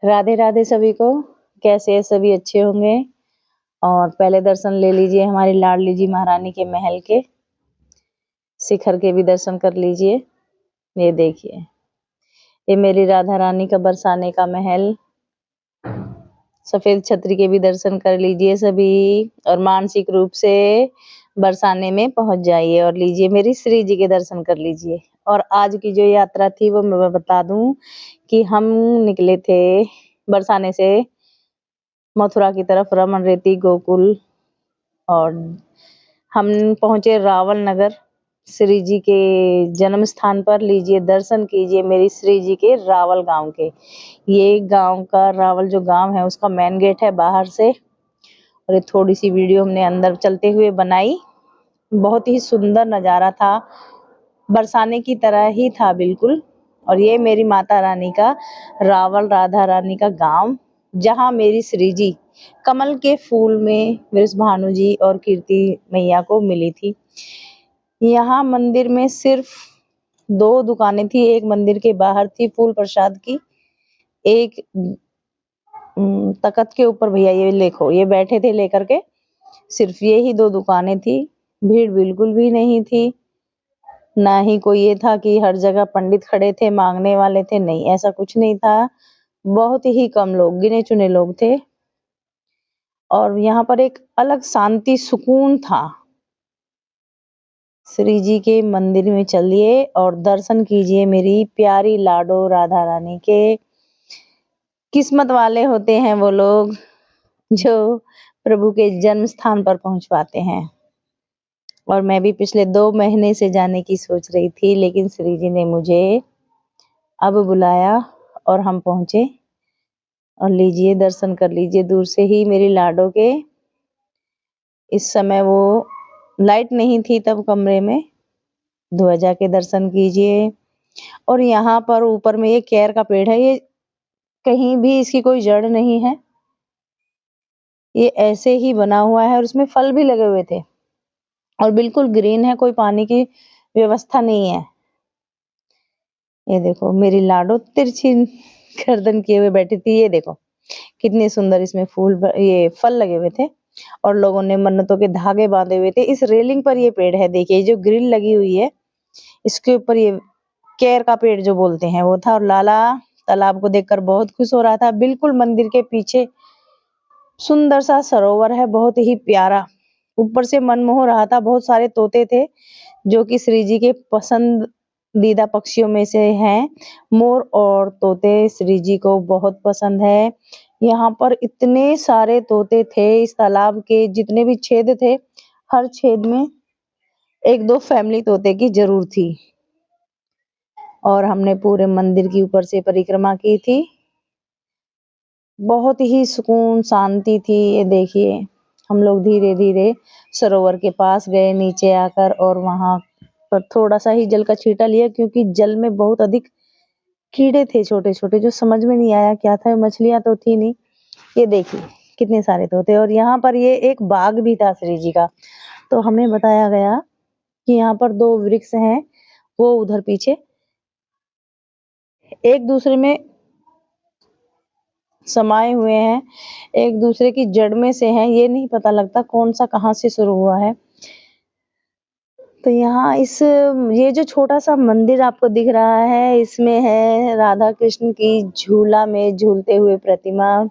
राधे राधे सभी को। कैसे हैं सभी? अच्छे होंगे। और पहले दर्शन ले लीजिए हमारी लाडली जी महारानी के महल के। शिखर के भी दर्शन कर लीजिए। ये देखिए, ये मेरी राधा रानी का बरसाने का महल। सफेद छतरी के भी दर्शन कर लीजिए सभी, और मानसिक रूप से बरसाने में पहुंच जाइए और लीजिए मेरी श्री जी के दर्शन कर लीजिए। और आज की जो यात्रा थी वो मैं बता दूं कि हम निकले थे बरसाने से मथुरा की तरफ, रमन रेती गोकुल, और हम पहुंचे रावल नगर, श्री जी के जन्म स्थान पर। लीजिए दर्शन कीजिए मेरी श्री जी के रावल गांव के। ये गांव का, रावल जो गांव है उसका मेन गेट है बाहर से। और ये थोड़ी सी वीडियो हमने अंदर चलते हुए बनाई। बहुत ही सुंदर नजारा था, बरसाने की तरह ही था बिल्कुल। और ये मेरी माता रानी का, रावल राधा रानी का गांव, जहां मेरी श्री जी कमल के फूल में वृषभानु जी और कीर्ति मैया को मिली थी। यहाँ मंदिर में सिर्फ 2 दुकानें थी। एक मंदिर के बाहर थी फूल प्रसाद की, एक तख्त के ऊपर भैया ये देखो ये बैठे थे लेकर के। सिर्फ ये ही 2 दुकानें थी। भीड़ बिल्कुल भी नहीं थी, ना ही कोई ये था कि हर जगह पंडित खड़े थे मांगने वाले थे। नहीं, ऐसा कुछ नहीं था। बहुत ही कम लोग, गिने चुने लोग थे। और यहाँ पर एक अलग शांति सुकून था। श्री जी के मंदिर में चलिए और दर्शन कीजिए मेरी प्यारी लाडो राधा रानी के। किस्मत वाले होते हैं वो लोग जो प्रभु के जन्म स्थान पर पहुंच पाते हैं। और मैं भी पिछले 2 महीने से जाने की सोच रही थी, लेकिन श्री जी ने मुझे अब बुलाया और हम पहुंचे। और लीजिए दर्शन कर लीजिए दूर से ही मेरी लाडो के। इस समय वो लाइट नहीं थी तब कमरे में। ध्वजा के दर्शन कीजिए। और यहाँ पर ऊपर में ये केर का पेड़ है, ये कहीं भी इसकी कोई जड़ नहीं है, ये ऐसे ही बना हुआ है। और उसमें फल भी लगे हुए थे और बिल्कुल ग्रीन है, कोई पानी की व्यवस्था नहीं है। ये देखो मेरी लाडो तिरछी गर्दन किए हुए बैठी थी। ये देखो कितने सुंदर इसमें ये फल लगे हुए थे और लोगों ने मन्नतों के धागे बांधे हुए थे। इस रेलिंग पर ये पेड़ है, देखिए जो ग्रिल लगी हुई है इसके ऊपर ये केर का पेड़ जो बोलते हैं वो था। और लाला तालाब को देखकर बहुत खुश हो रहा था। बिल्कुल मंदिर के पीछे सुंदर सा सरोवर है, बहुत ही प्यारा, ऊपर से मन मोह रहा था। बहुत सारे तोते थे जो कि श्री जी के पसंदीदा पक्षियों में से हैं। मोर और तोते श्री जी को बहुत पसंद है। यहाँ पर इतने सारे तोते थे। इस तालाब के जितने भी छेद थे, हर छेद में 1-2 फैमिली तोते की जरूर थी। और हमने पूरे मंदिर की ऊपर से परिक्रमा की थी। बहुत ही सुकून शांति थी। ये देखिए हम लोग धीरे धीरे सरोवर के पास गए नीचे आकर, और वहां पर थोड़ा सा ही जल का छींटा लिया, क्योंकि जल में बहुत अधिक कीड़े थे छोटे छोटे, जो समझ में नहीं आया क्या था। मछलियां तो थी नहीं। ये देखिए कितने सारे तोते। और यहाँ पर ये एक बाग भी था श्री जी का। तो हमें बताया गया कि यहाँ पर 2 वृक्ष हैं, वो उधर पीछे एक दूसरे में समाये हुए हैं, एक दूसरे की जड़ में से हैं। ये नहीं पता लगता कौन सा कहाँ से शुरू हुआ है। तो यहाँ ये जो छोटा सा मंदिर आपको दिख रहा है, इसमें है राधा कृष्ण की झूला में झूलते हुए प्रतिमा।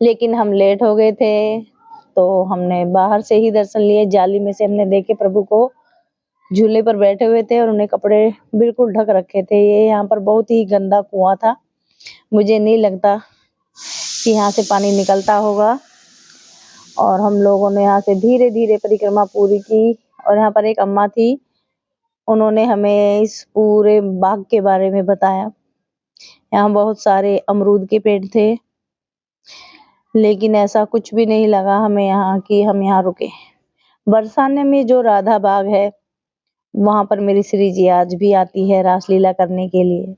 लेकिन हम लेट हो गए थे तो हमने बाहर से ही दर्शन लिए। जाली में से हमने देखे प्रभु को झूले पर बैठे हुए थे और उन्हें कपड़े बिल्कुल ढक रखे थे। ये यहाँ पर बहुत ही गंदा कुआं था, मुझे नहीं लगता कि यहाँ से पानी निकलता होगा। और हम लोगों ने यहाँ से धीरे धीरे परिक्रमा पूरी की। और यहाँ पर एक अम्मा थी, उन्होंने हमें इस पूरे बाग के बारे में बताया। यहाँ बहुत सारे अमरूद के पेड़ थे, लेकिन ऐसा कुछ भी नहीं लगा हमें यहाँ कि हम यहाँ रुके। बरसाने में जो राधा बाग है, वहां पर मेरी श्री जी आज भी आती है रासलीला करने के लिए।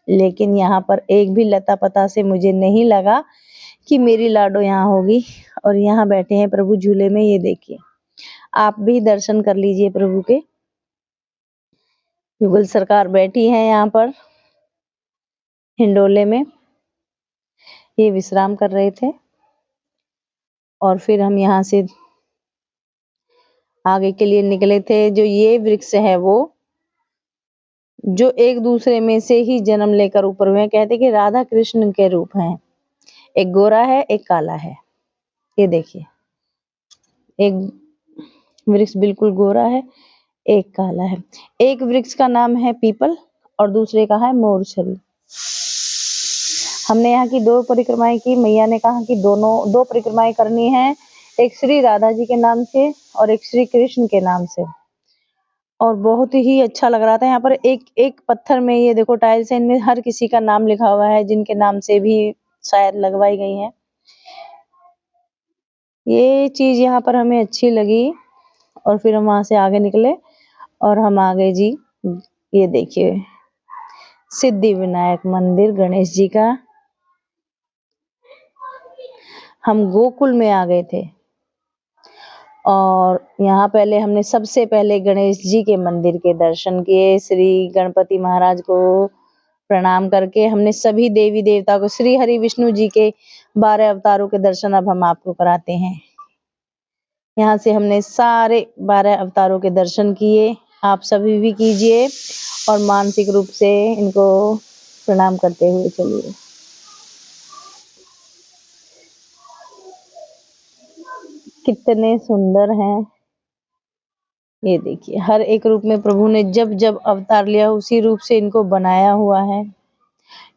लेकिन यहाँ पर एक भी लता पता से मुझे नहीं लगा कि मेरी लाडो यहाँ होगी। और यहाँ बैठे हैं प्रभु झूले में। ये देखिए, आप भी दर्शन कर लीजिए प्रभु के। युगल सरकार बैठी है यहाँ पर हिंडोले में। ये विश्राम कर रहे थे और फिर हम यहाँ से आगे के लिए निकले थे। जो ये वृक्ष है वो जो एक दूसरे में से ही जन्म लेकर ऊपर हुए हैं। कहते कि राधा कृष्ण के रूप हैं, एक गोरा है एक काला है। ये देखिए, एक वृक्ष बिल्कुल गोरा है, एक काला है। एक वृक्ष का नाम है पीपल और दूसरे का है मोरछली। हमने यहाँ की 2 परिक्रमाएं की। मैया ने कहा कि दोनों 2 परिक्रमाएं करनी है, एक श्री राधा जी के नाम से और एक श्री कृष्ण के नाम से। और बहुत ही अच्छा लग रहा था। यहाँ पर एक एक पत्थर में ये देखो टाइल्स है, इनमें हर किसी का नाम लिखा हुआ है, जिनके नाम से भी शायद लगवाई गई है। ये चीज यहाँ पर हमें अच्छी लगी और फिर हम वहां से आगे निकले और हम आ गए जी, ये देखिए सिद्धि विनायक मंदिर गणेश जी का। हम गोकुल में आ गए थे और यहाँ पहले हमने सबसे पहले गणेश जी के मंदिर के दर्शन किए। श्री गणपति महाराज को प्रणाम करके हमने सभी देवी देवता को, श्री हरि विष्णु जी के 12 अवतारों के दर्शन अब हम आपको कराते हैं। यहाँ से हमने सारे 12 अवतारों के दर्शन किए। आप सभी भी कीजिए और मानसिक रूप से इनको प्रणाम करते हुए चलिए। कितने सुंदर हैं, ये देखिए हर एक रूप में प्रभु ने जब जब अवतार लिया उसी रूप से इनको बनाया हुआ है।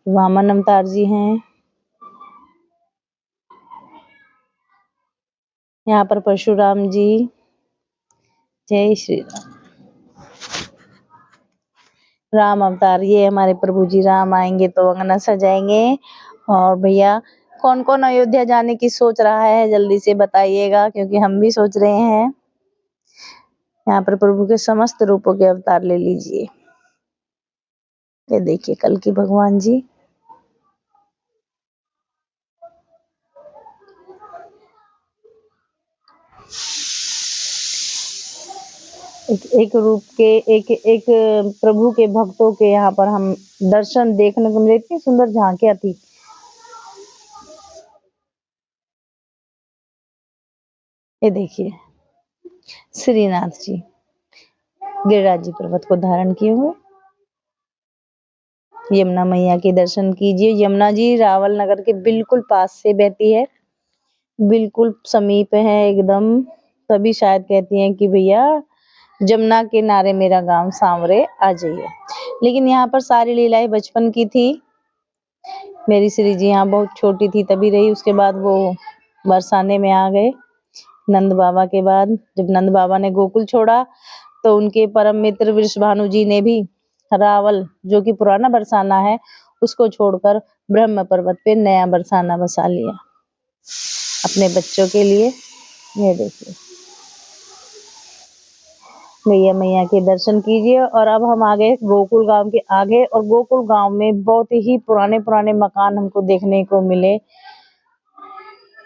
वामन अवतार जी हैं, यहाँ पर परशुराम जी। जय श्री राम। राम अवतार, ये हमारे प्रभु जी राम आएंगे तो अंगना सजाएंगे। और भैया कौन कौन अयोध्या जाने की सोच रहा है जल्दी से बताइएगा, क्योंकि हम भी सोच रहे हैं। यहाँ पर प्रभु के समस्त रूपों के अवतार ले लीजिए। ये देखिए कल्कि भगवान जी, एक रूप के एक प्रभु के भक्तों के यहाँ पर हम दर्शन देखने को मिले। इतनी सुंदर झांकियां थी। ये देखिए श्रीनाथ जी गिरिराज जी पर्वत को धारण किए हुए। यमुना मैया के दर्शन कीजिए। यमुना जी रावल नगर के बिल्कुल पास से बहती है, बिल्कुल समीप है एकदम। तभी शायद कहती हैं कि भैया जमुना के किनारे मेरा गांव सांवरे आ जाइए। लेकिन यहाँ पर सारी लीलाएं बचपन की थी। मेरी श्री जी यहाँ बहुत छोटी थी तभी रही, उसके बाद वो बरसाने में आ गए नंद बाबा के बाद। जब नंद बाबा ने गोकुल छोड़ा तो उनके परम मित्र वृषभानु जी ने भी रावल, जो कि पुराना बरसाना है, उसको छोड़कर ब्रह्म पर्वत पे नया बरसाना बसा लिया अपने बच्चों के लिए। ये देखिए मैया मैया के दर्शन कीजिए। और अब हम आ गए गोकुल गांव के आगे, और गोकुल गांव में बहुत ही पुराने पुराने मकान हमको देखने को मिले।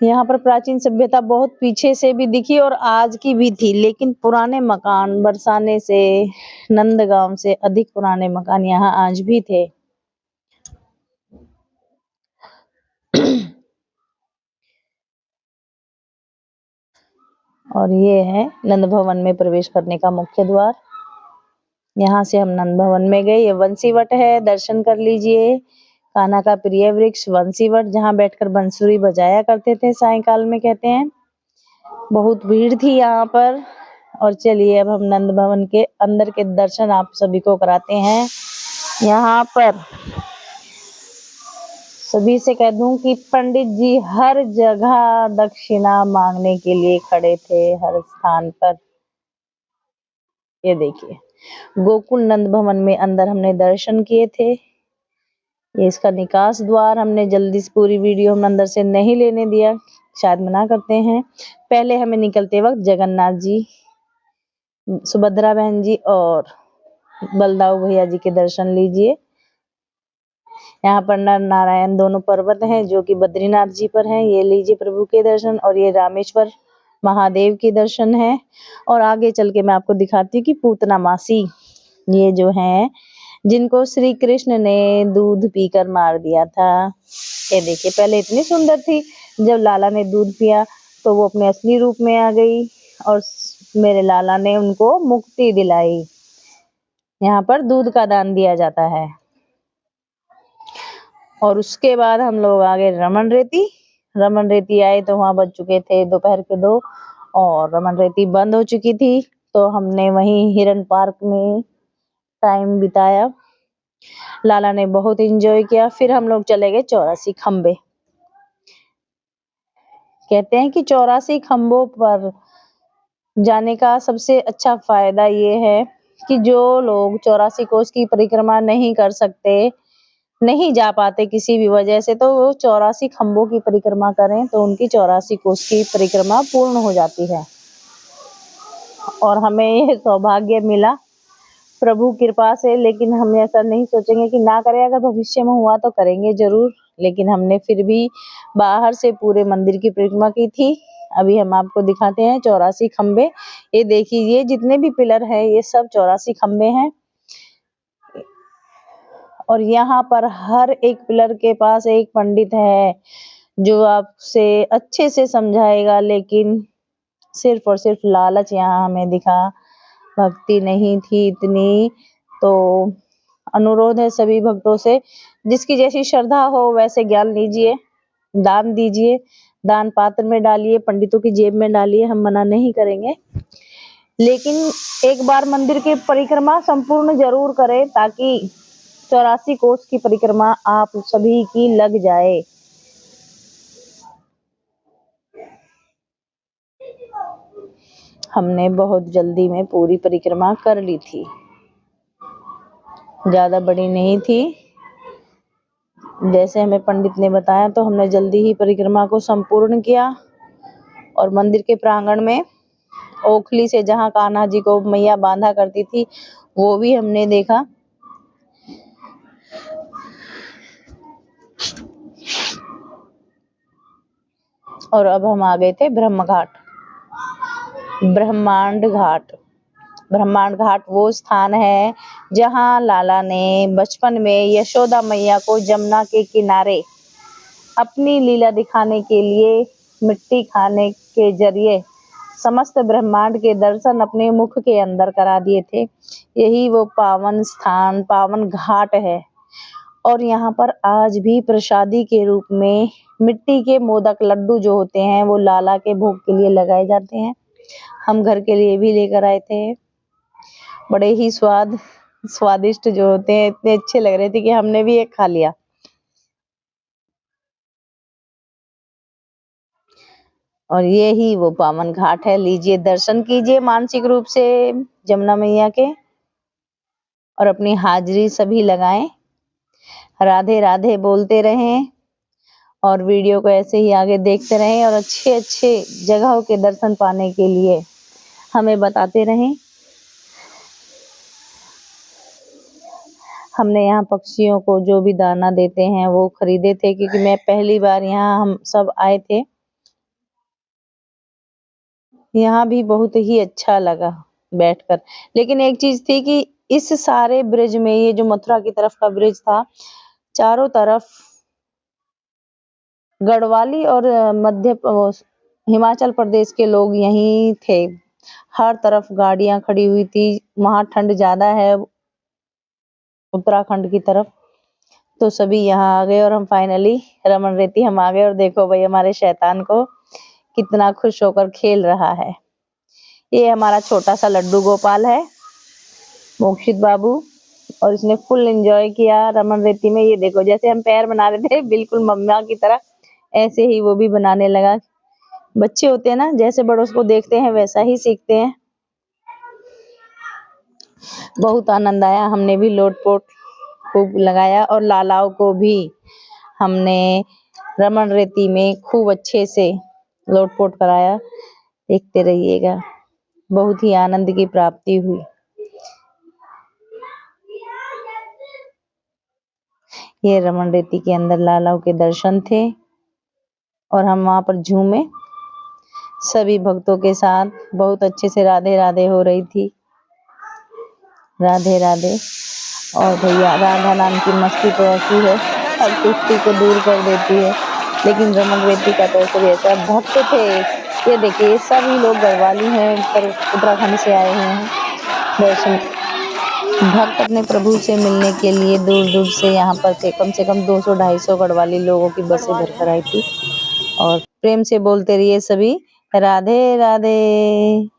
यहाँ पर प्राचीन सभ्यता बहुत पीछे से भी दिखी और आज की भी थी, लेकिन पुराने मकान बरसाने से, नंदगांव से अधिक पुराने मकान यहाँ आज भी थे। और ये है नंद भवन में प्रवेश करने का मुख्य द्वार। यहाँ से हम नंद भवन में गए। ये वंशीवट है, दर्शन कर लीजिए। कान्हा का प्रिय वृक्ष वंशीवट, जहाँ बैठकर बंसुरी बजाया करते थे सायंकाल में, कहते हैं। बहुत भीड़ थी यहाँ पर। और चलिए अब हम नंद भवन के अंदर के दर्शन आप सभी को कराते हैं। यहाँ पर सभी से कह दूं कि पंडित जी हर जगह दक्षिणा मांगने के लिए खड़े थे, हर स्थान पर। ये देखिए गोकुल नंद भवन में अंदर हमने दर्शन किए थे। ये इसका निकास द्वार। हमने जल्दी से पूरी वीडियो हम अंदर से नहीं लेने दिया, शायद मना करते हैं। पहले हमें निकलते वक्त जगन्नाथ जी, सुभद्रा बहन जी और बलदाऊ भैया जी के दर्शन लीजिए। यहाँ पर नर नारायण दोनों पर्वत हैं जो कि बद्रीनाथ जी पर हैं। ये लीजिए प्रभु के दर्शन। और ये रामेश्वर महादेव के दर्शन है। और आगे चल के मैं आपको दिखाती हूँ कि पूतना मासी, ये जो है जिनको श्री कृष्ण ने दूध पीकर मार दिया था। ये देखिए, पहले इतनी सुंदर थी, जब लाला ने दूध पिया तो वो अपने असली रूप में आ गई और मेरे लाला ने उनको मुक्ति दिलाई। यहाँ पर दूध का दान दिया जाता है। और उसके बाद हम लोग आ गए रमन रेती। रमन रेती आए तो वहां बज चुके थे दोपहर के 2 और रमन रेती बंद हो चुकी थी, तो हमने वहीं हिरन पार्क में टाइम बिताया। लाला ने बहुत एंजॉय किया। फिर हम लोग चले गए 84 खंबे। कहते हैं कि 84 खंबों पर जाने का सबसे अच्छा फायदा ये है कि जो लोग 84 कोस की परिक्रमा नहीं कर सकते, नहीं जा पाते किसी भी वजह से, तो वो 84 खंबों की परिक्रमा करें तो उनकी 84 कोस की परिक्रमा पूर्ण हो जाती है। और हमें ये सौभाग्य मिला प्रभु कृपा से, लेकिन हम ऐसा नहीं सोचेंगे कि ना करें, अगर भविष्य में हुआ तो करेंगे जरूर। लेकिन हमने फिर भी बाहर से पूरे मंदिर की परिक्रमा की थी। अभी हम आपको दिखाते हैं 84 खंबे। ये देखिए, ये जितने भी पिलर हैं ये सब 84 खंबे हैं। और यहाँ पर हर एक पिलर के पास एक पंडित है जो आपसे अच्छे से समझाएगा, लेकिन सिर्फ और सिर्फ लालच यहाँ हमें दिखा, भक्ति नहीं थी इतनी। तो अनुरोध है सभी भक्तों से, जिसकी जैसी श्रद्धा हो वैसे ज्ञान लीजिए, दान दीजिए, दान पात्र में डालिए, पंडितों की जेब में डालिए, हम मना नहीं करेंगे। लेकिन एक बार मंदिर की परिक्रमा संपूर्ण जरूर करें, ताकि 84 कोस की परिक्रमा आप सभी की लग जाए। हमने बहुत जल्दी में पूरी परिक्रमा कर ली थी, ज्यादा बड़ी नहीं थी। जैसे हमें पंडित ने बताया तो हमने जल्दी ही परिक्रमा को संपूर्ण किया। और मंदिर के प्रांगण में ओखली से जहाँ कान्हा जी को मैया बांधा करती थी वो भी हमने देखा। और अब हम आ गए थे ब्रह्मांड घाट। ब्रह्मांड घाट वो स्थान है जहाँ लाला ने बचपन में यशोदा मैया को जमुना के किनारे अपनी लीला दिखाने के लिए मिट्टी खाने के जरिए समस्त ब्रह्मांड के दर्शन अपने मुख के अंदर करा दिए थे। यही वो पावन स्थान, पावन घाट है। और यहाँ पर आज भी प्रसादी के रूप में मिट्टी के मोदक लड्डू जो होते हैं वो लाला के भोग के लिए लगाए जाते हैं। हम घर के लिए भी लेकर आए थे। बड़े ही स्वादिष्ट जो होते हैं, इतने अच्छे लग रहे थे कि हमने भी एक खा लिया। और ये ही वो पावन घाट है। लीजिए, दर्शन कीजिए मानसिक रूप से जमुना मैया के, और अपनी हाजिरी सभी लगाएं, राधे राधे बोलते रहें, और वीडियो को ऐसे ही आगे देखते रहें, और अच्छे अच्छे जगहों के दर्शन पाने के लिए हमें बताते रहें। हमने यहाँ पक्षियों को जो भी दाना देते हैं वो खरीदे थे, क्योंकि मैं पहली बार यहाँ हम सब आए थे। यहाँ भी बहुत ही अच्छा लगा बैठकर। लेकिन एक चीज थी कि इस सारे ब्रिज में, ये जो मथुरा की तरफ का ब्रिज था, चारों तरफ गढ़वाली और हिमाचल प्रदेश के लोग यहीं थे। हर तरफ गाड़ियां खड़ी हुई थी। वहां ठंड ज्यादा है उत्तराखंड की तरफ, तो सभी यहाँ आ गए। और हम फाइनली रमन रेती हम आ गए। और देखो भाई, हमारे शैतान को कितना खुश होकर खेल रहा है। ये हमारा छोटा सा लड्डू गोपाल है, मोक्षित बाबू, और इसने फुल एंजॉय किया रमन रेती में। ये देखो, जैसे हम पैर बना रहे थे बिल्कुल मम्मा की तरह, ऐसे ही वो भी बनाने लगा। बच्चे होते हैं ना, जैसे बड़ों को देखते हैं वैसा ही सीखते हैं। बहुत आनंद आया। हमने भी लोटपोट खूब लगाया, और लालाओं को भी हमने रमन रेती में खूब अच्छे से लोटपोट कराया। देखते रहिएगा, बहुत ही आनंद की प्राप्ति हुई। ये रमन रेती के अंदर लालाओं के दर्शन थे, और हम वहां पर झूमे सभी भक्तों के साथ। बहुत अच्छे से राधे राधे हो रही थी। राधे राधे। और भैया राधा नाम की मस्ती तो ऐसी है, हर सुस्ती को दूर कर देती है। लेकिन रमक बेटी का तो ऐसे भी ऐसा भक्त थे। ये देखिए सभी लोग गढ़वाली हैं, उत्तराखंड से आए हुए हैं दर्शन। भक्त अपने प्रभु से मिलने के लिए दूर-दूर से यहाँ पर थे। कम से कम 200-250 गढ़वाली लोगों की बसें भरकर आई थी और प्रेम से बोलते रहिए सभी राधे राधे।